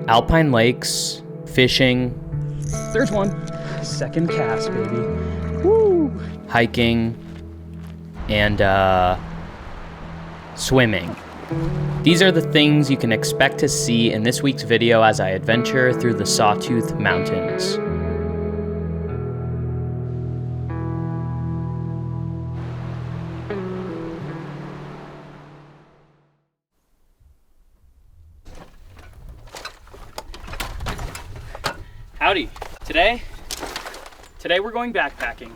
Alpine lakes, fishing. There's one. Second cast, baby. Woo! Hiking, and swimming. These are the things you can expect to see in this week's video as I adventure through the Sawtooth Mountains. Howdy. Today we're going backpacking.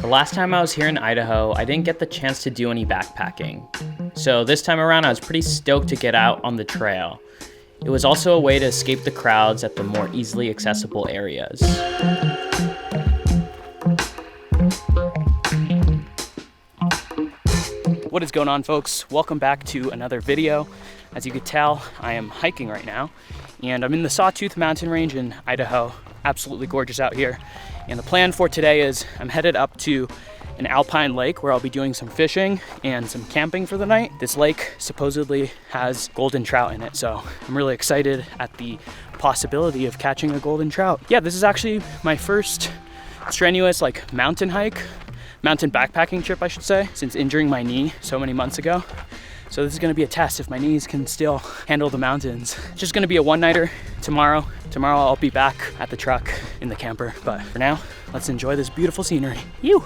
The last time I was here in Idaho, I didn't get the chance to do any backpacking. So this time around, I was pretty stoked to get out on the trail. It was also a way to escape the crowds at the more easily accessible areas. What is going on, folks? Welcome back to another video. As you can tell, I am hiking right now, and I'm in the Sawtooth Mountain Range in Idaho. Absolutely gorgeous out here. And the plan for today is I'm headed up to an alpine lake where I'll be doing some fishing and some camping for the night. This lake supposedly has golden trout in it, so I'm really excited at the possibility of catching a golden trout. Yeah, this is actually my first strenuous mountain backpacking trip, I should say, since injuring my knee so many months ago. So this is gonna be a test if my knees can still handle the mountains. It's just gonna be a one-nighter tomorrow. Tomorrow I'll be back at the truck in the camper. But for now, let's enjoy this beautiful scenery. You.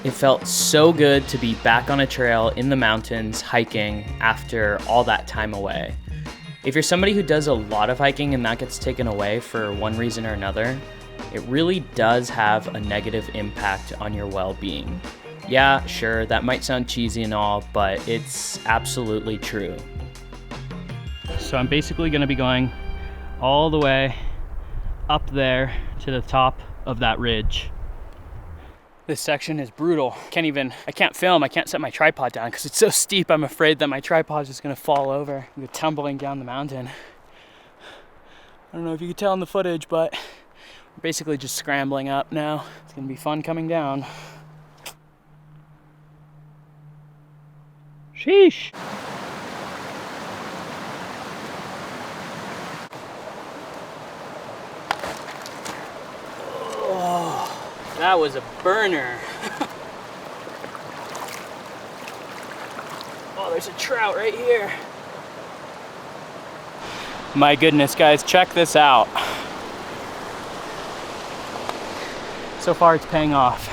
It felt so good to be back on a trail in the mountains hiking after all that time away. If you're somebody who does a lot of hiking and that gets taken away for one reason or another, it really does have a negative impact on your well-being. Yeah, sure, that might sound cheesy and all, but it's absolutely true. So I'm basically gonna be going all the way up there to the top of that ridge. This section is brutal. I can't film, I can't set my tripod down because it's so steep. I'm afraid that my tripod's just gonna fall over and go tumbling down the mountain. I don't know if you can tell in the footage, but we're basically just scrambling up now. It's gonna be fun coming down. Sheesh. Oh, that was a burner. Oh, there's a trout right here. My goodness, guys, check this out. So far it's paying off.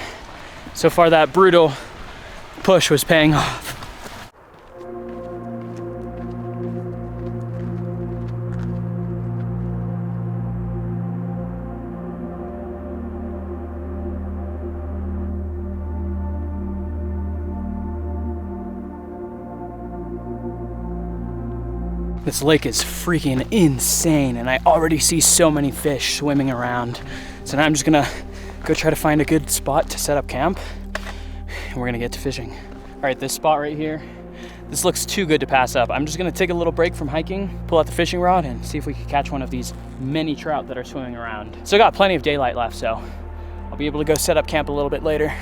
So far that brutal push was paying off. This lake is freaking insane, and I already see so many fish swimming around. So now I'm just gonna go try to find a good spot to set up camp, and we're gonna get to fishing. All right, this spot right here, this looks too good to pass up. I'm just gonna take a little break from hiking, pull out the fishing rod, and see if we can catch one of these many trout that are swimming around. Still got plenty of daylight left, so I'll be able to go set up camp a little bit later.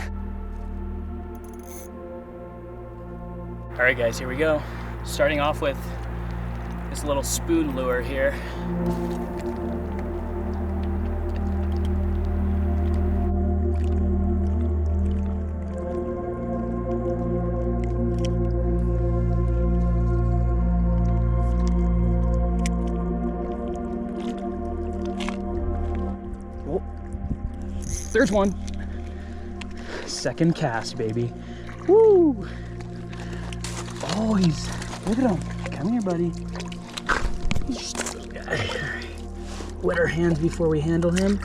All right, guys, here we go. Starting off with this little spoon lure here. Oh, there's one. Second cast, baby. Woo! Oh, look at him. Come here, buddy. Wet our hands before we handle him.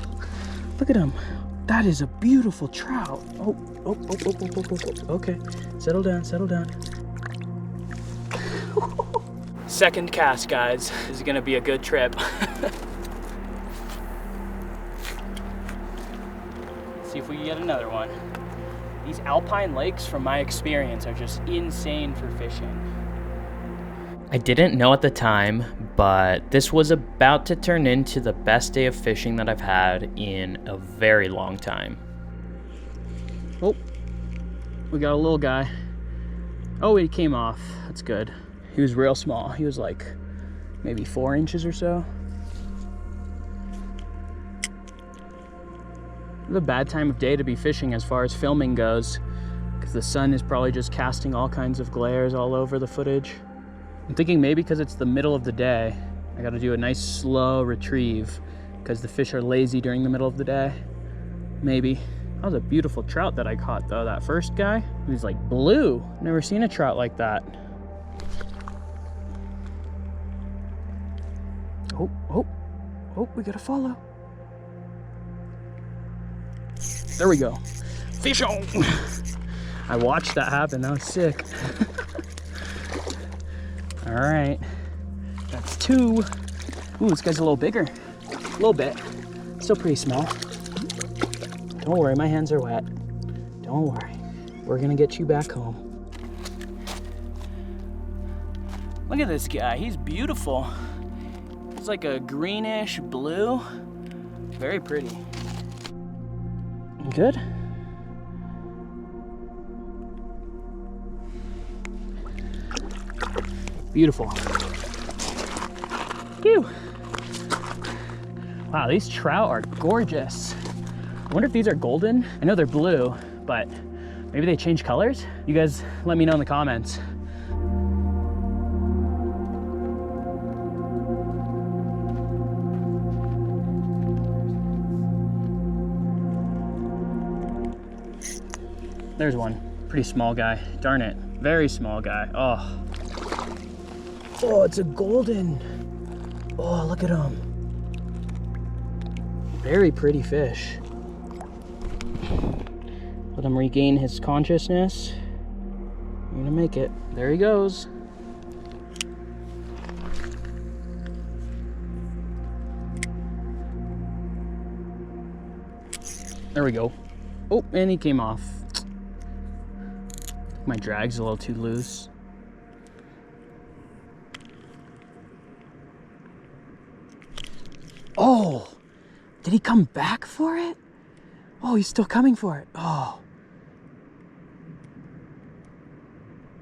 Look at him. That is a beautiful trout. Oh. Okay, settle down. Second cast, guys. This is gonna be a good trip. See if we can get another one. These alpine lakes, from my experience, are just insane for fishing. I didn't know at the time, but this was about to turn into the best day of fishing that I've had in a very long time. Oh, we got a little guy. Oh, he came off. That's good. He was real small. He was like maybe 4 inches or so. It's a bad time of day to be fishing as far as filming goes, because the sun is probably just casting all kinds of glares all over the footage. I'm thinking maybe because it's the middle of the day, I gotta do a nice slow retrieve because the fish are lazy during the middle of the day. Maybe. That was a beautiful trout that I caught though. That first guy, he was like blue. Never seen a trout like that. Oh, we gotta follow. There we go. Fish on! I watched that happen, that was sick. All right, that's 2. Ooh, this guy's a little bigger. A little bit, still pretty small. Don't worry, my hands are wet. Don't worry, we're gonna get you back home. Look at this guy, he's beautiful. It's like a greenish blue, very pretty. Good? Beautiful. Phew. Wow, these trout are gorgeous. I wonder if these are golden. I know they're blue, but maybe they change colors? You guys let me know in the comments. There's one. Pretty small guy. Darn it. Very small guy. Oh. Oh, it's a golden. Oh, look at him. Very pretty fish. Let him regain his consciousness. I'm gonna make it. There he goes. There we go. Oh, and he came off. My drag's a little too loose. Oh, did he come back for it? Oh, he's still coming for it. Oh.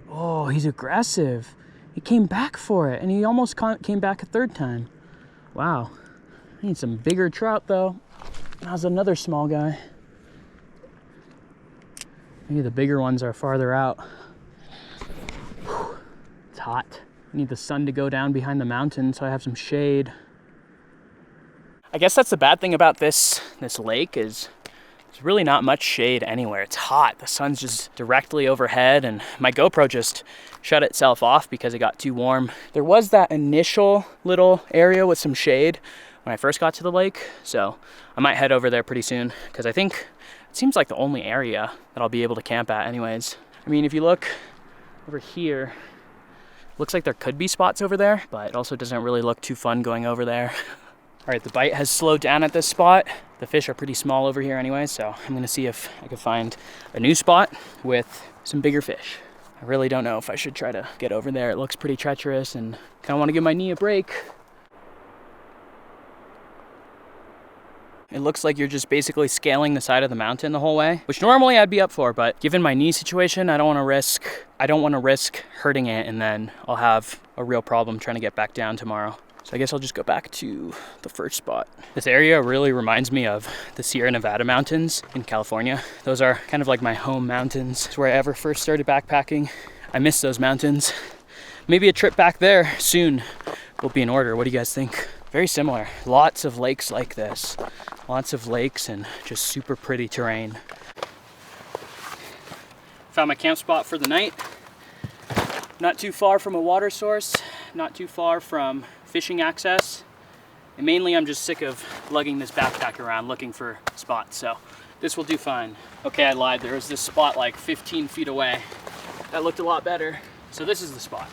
Oh, he's aggressive. He came back for it, and he almost came back a 3rd time. Wow. I need some bigger trout, though. That was another small guy. Maybe the bigger ones are farther out. Whew. It's hot. I need the sun to go down behind the mountain so I have some shade. I guess that's the bad thing about this lake is there's really not much shade anywhere. It's hot. The sun's just directly overhead, and my GoPro just shut itself off because it got too warm. There was that initial little area with some shade when I first got to the lake, so I might head over there pretty soon because I think it seems like the only area that I'll be able to camp at anyways. I mean, if you look over here, looks like there could be spots over there, but it also doesn't really look too fun going over there. All right, the bite has slowed down at this spot. The fish are pretty small over here anyway, so I'm gonna see if I can find a new spot with some bigger fish. I really don't know if I should try to get over there. It looks pretty treacherous and kinda wanna give my knee a break. It looks like you're just basically scaling the side of the mountain the whole way, which normally I'd be up for, but given my knee situation, I don't want to risk hurting it, and then I'll have a real problem trying to get back down tomorrow. So I guess I'll just go back to the first spot. This area really reminds me of the Sierra Nevada mountains in California. Those are kind of like my home mountains. It's where I ever first started backpacking. I miss those mountains. Maybe a trip back there soon will be in order. What do you guys think? Very similar. Lots of lakes like this. Lots of lakes and just super pretty terrain. Found my camp spot for the night. Not too far from a water source, not too far from fishing access. And mainly I'm just sick of lugging this backpack around looking for spots, so this will do fine. Okay, I lied. There was this spot like 15 feet away. That looked a lot better. So this is the spot.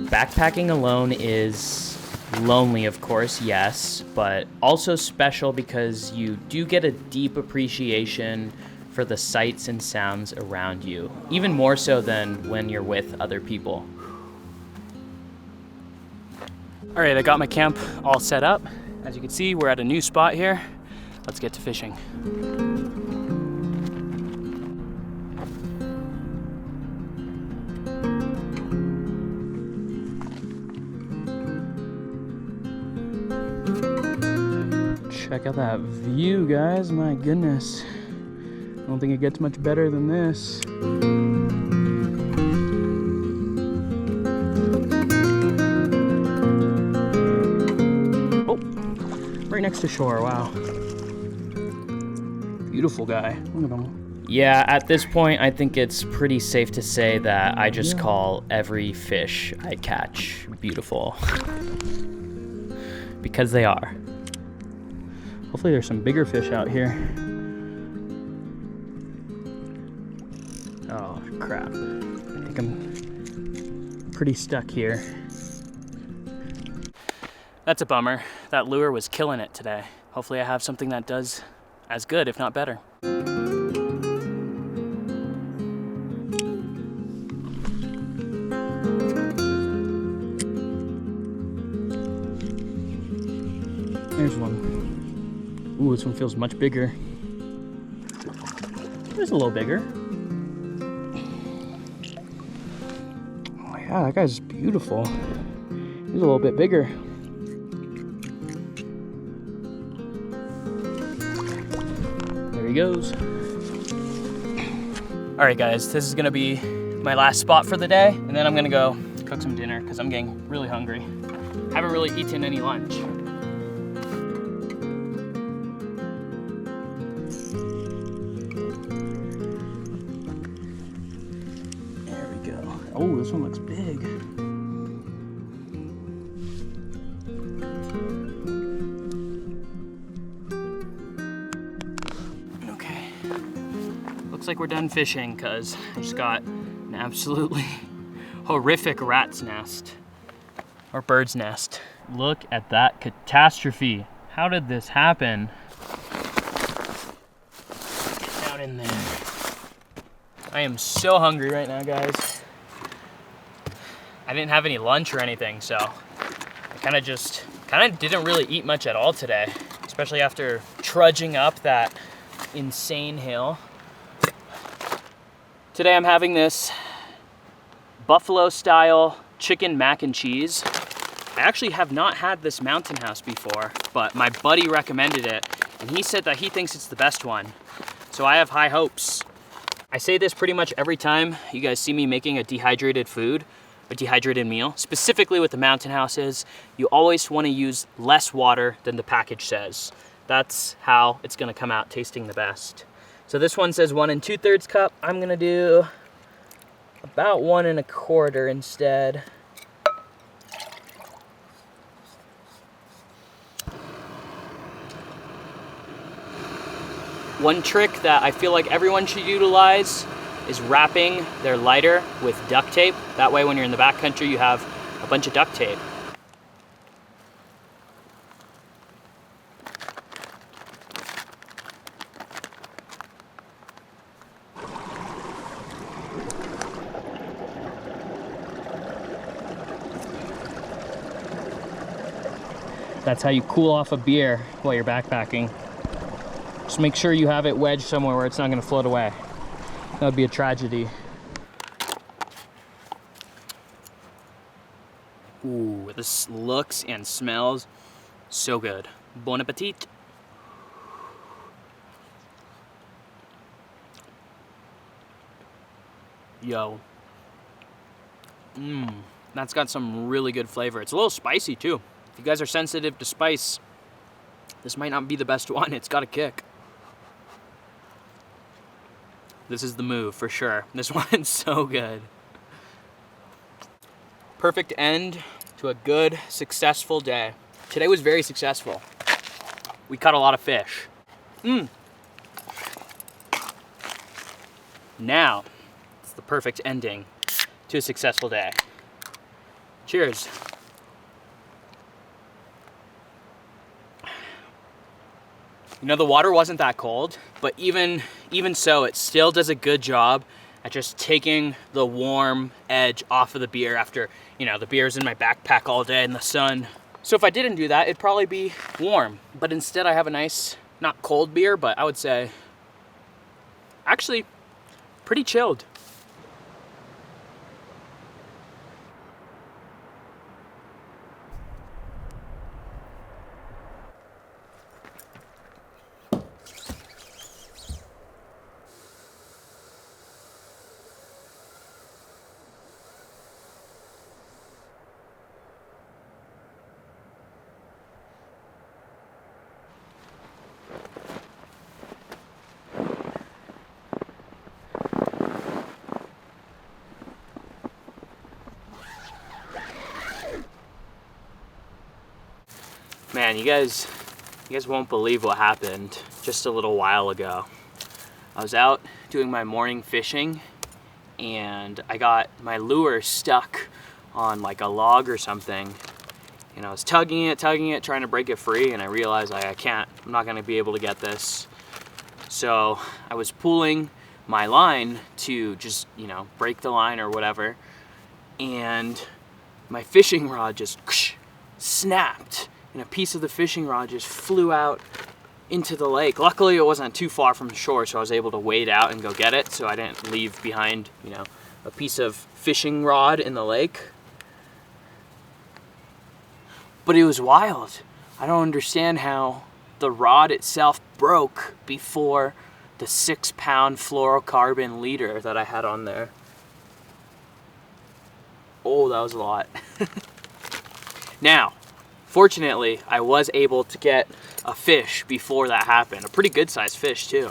Backpacking alone is Lonely, of course, yes, but also special because you do get a deep appreciation for the sights and sounds around you, even more so than when you're with other people. All right, I got my camp all set up. As you can see, we're at a new spot here. Let's get to fishing. Check out that view, guys. My goodness. I don't think it gets much better than this. Oh, right next to shore, wow. Beautiful guy, look at him. Yeah, at this point, I think it's pretty safe to say that I just call every fish I catch beautiful. Because they are. Hopefully there's some bigger fish out here. Oh, crap. I think I'm pretty stuck here. That's a bummer. That lure was killing it today. Hopefully I have something that does as good, if not better. There's one. Ooh, this one feels much bigger. It's a little bigger. Oh yeah, that guy's beautiful. He's a little bit bigger. There he goes. All right, guys, this is gonna be my last spot for the day, and then I'm gonna go cook some dinner because I'm getting really hungry. Haven't really eaten any lunch. Oh, this one looks big. Okay. Looks like we're done fishing because I just got an absolutely horrific rat's nest. Or bird's nest. Look at that catastrophe. How did this happen? Get down in there. I am so hungry right now, guys. I didn't have any lunch or anything, so I kind of didn't really eat much at all today, especially after trudging up that insane hill. Today I'm having this buffalo style chicken mac and cheese. I actually have not had this Mountain House before, but my buddy recommended it, and he said that he thinks it's the best one. So I have high hopes. I say this pretty much every time you guys see me making a dehydrated food, a dehydrated meal, specifically with the Mountain Houses, you always want to use less water than the package says. That's how it's gonna come out tasting the best. So this one says 1 2/3 cup. I'm gonna do about 1 1/4 instead. One trick that I feel like everyone should utilize is wrapping their lighter with duct tape. That way when you're in the backcountry, you have a bunch of duct tape. That's how you cool off a beer while you're backpacking. Just make sure you have it wedged somewhere where it's not gonna float away. That would be a tragedy. Ooh, this looks and smells so good. Bon appetit. Yo. That's got some really good flavor. It's a little spicy too. If you guys are sensitive to spice, this might not be the best one. It's got a kick. This is the move for sure. This one's so good. Perfect end to a good, successful day. Today was very successful. We caught a lot of fish. Now, it's the perfect ending to a successful day. Cheers. You know, the water wasn't that cold, but even so, it still does a good job at just taking the warm edge off of the beer after, you know, the beer's in my backpack all day in the sun. So if I didn't do that, it'd probably be warm. But instead I have a nice, not cold beer, but I would say actually pretty chilled. Man, you guys won't believe what happened just a little while ago. I was out doing my morning fishing and I got my lure stuck on like a log or something. And I was tugging it, trying to break it free, and I realized I'm not gonna be able to get this. So I was pulling my line to just, you know, break the line or whatever, and my fishing rod just snapped. And a piece of the fishing rod just flew out into the lake. Luckily, it wasn't too far from the shore, so I was able to wade out and go get it, so I didn't leave behind, you know, a piece of fishing rod in the lake. But it was wild. I don't understand how the rod itself broke before the 6-pound fluorocarbon leader that I had on there. Oh, that was a lot. Now, fortunately, I was able to get a fish before that happened. A pretty good sized fish too.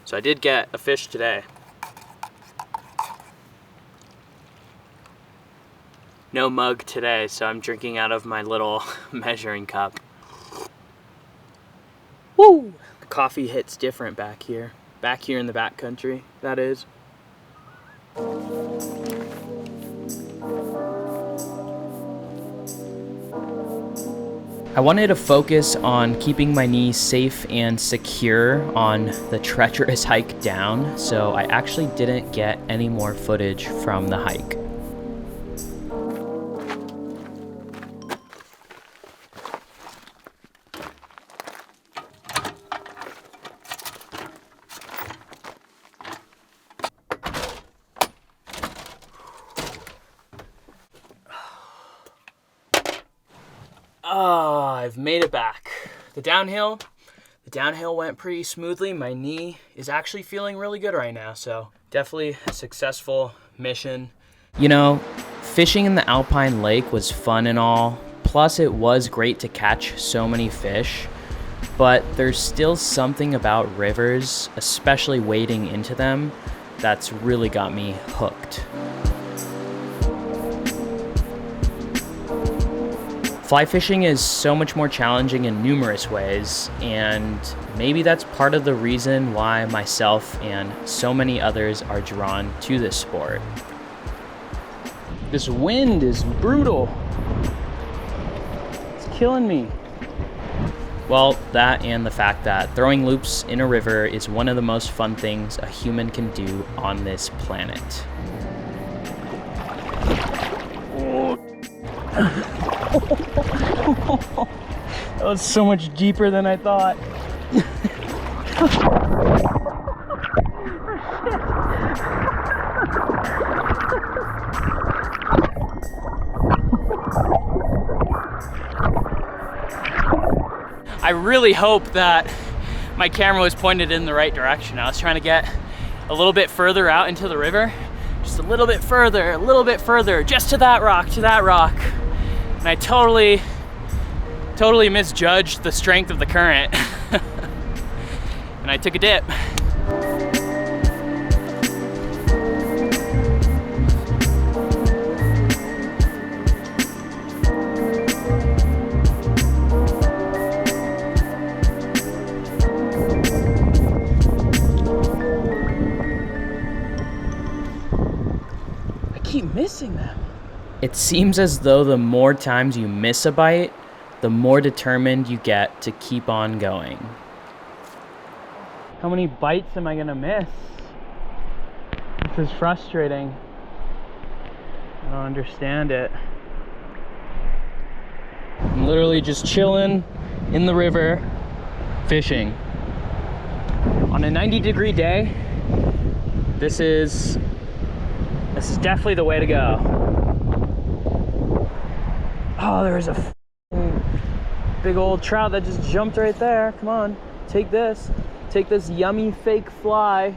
So I did get a fish today. No mug today, so I'm drinking out of my little measuring cup. Woo! The coffee hits different back here. Back here in the backcountry, that is. I wanted to focus on keeping my knee safe and secure on the treacherous hike down, so I actually didn't get any more footage from the hike. Oh, I've made it back. The downhill went pretty smoothly. My knee is actually feeling really good right now, so definitely a successful mission. You know, fishing in the Alpine lake was fun and all, plus it was great to catch so many fish, but there's still something about rivers, especially wading into them, that's really got me hooked. Fly fishing is so much more challenging in numerous ways, and maybe that's part of the reason why myself and so many others are drawn to this sport. This wind is brutal. It's killing me. Well, that and the fact that throwing loops in a river is one of the most fun things a human can do on this planet. That was so much deeper than I thought. I really hope that my camera was pointed in the right direction. I was trying to get a little bit further out into the river, just a little bit further, just to that rock. And I totally misjudged the strength of the current. And I took a dip. I keep missing them. It seems as though the more times you miss a bite, the more determined you get to keep on going. How many bites am I gonna miss? This is frustrating. I don't understand it. I'm literally just chilling in the river, fishing. On a 90-degree day, this is definitely the way to go. Oh, there's a big old trout that just jumped right there. Come on, take this. Take this yummy fake fly.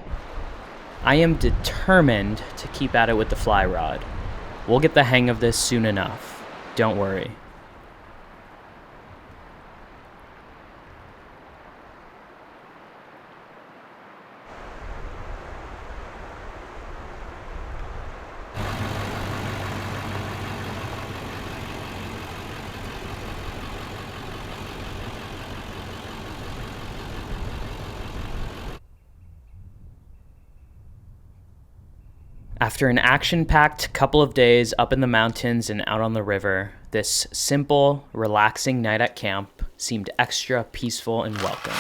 I am determined to keep at it with the fly rod. We'll get the hang of this soon enough. Don't worry. After an action-packed couple of days up in the mountains and out on the river, this simple, relaxing night at camp seemed extra peaceful and welcome.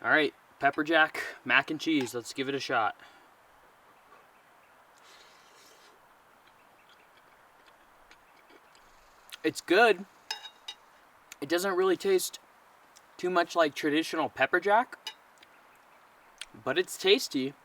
All right, pepper jack, mac and cheese. Let's give it a shot. It's good. It doesn't really taste too much like traditional pepper jack, but it's tasty.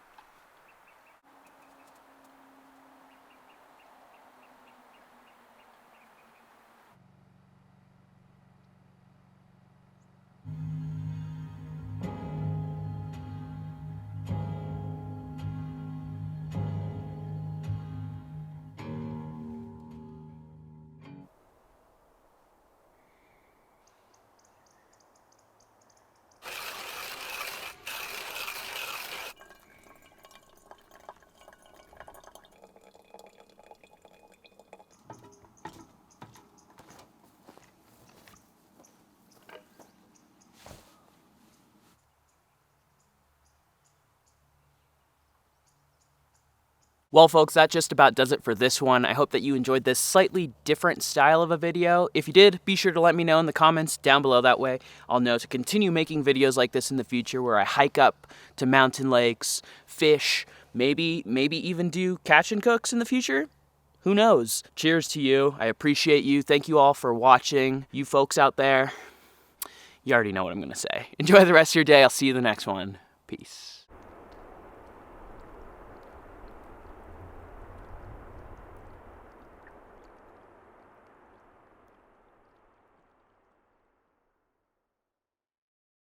Well, folks, that just about does it for this one. I hope that you enjoyed this slightly different style of a video. If you did, be sure to let me know in the comments down below. That way I'll know to continue making videos like this in the future where I hike up to mountain lakes, fish, maybe even do catch and cooks in the future. Who knows? Cheers to you. I appreciate you. Thank you all for watching. You folks out there, you already know what I'm going to say. Enjoy the rest of your day. I'll see you in the next one. Peace.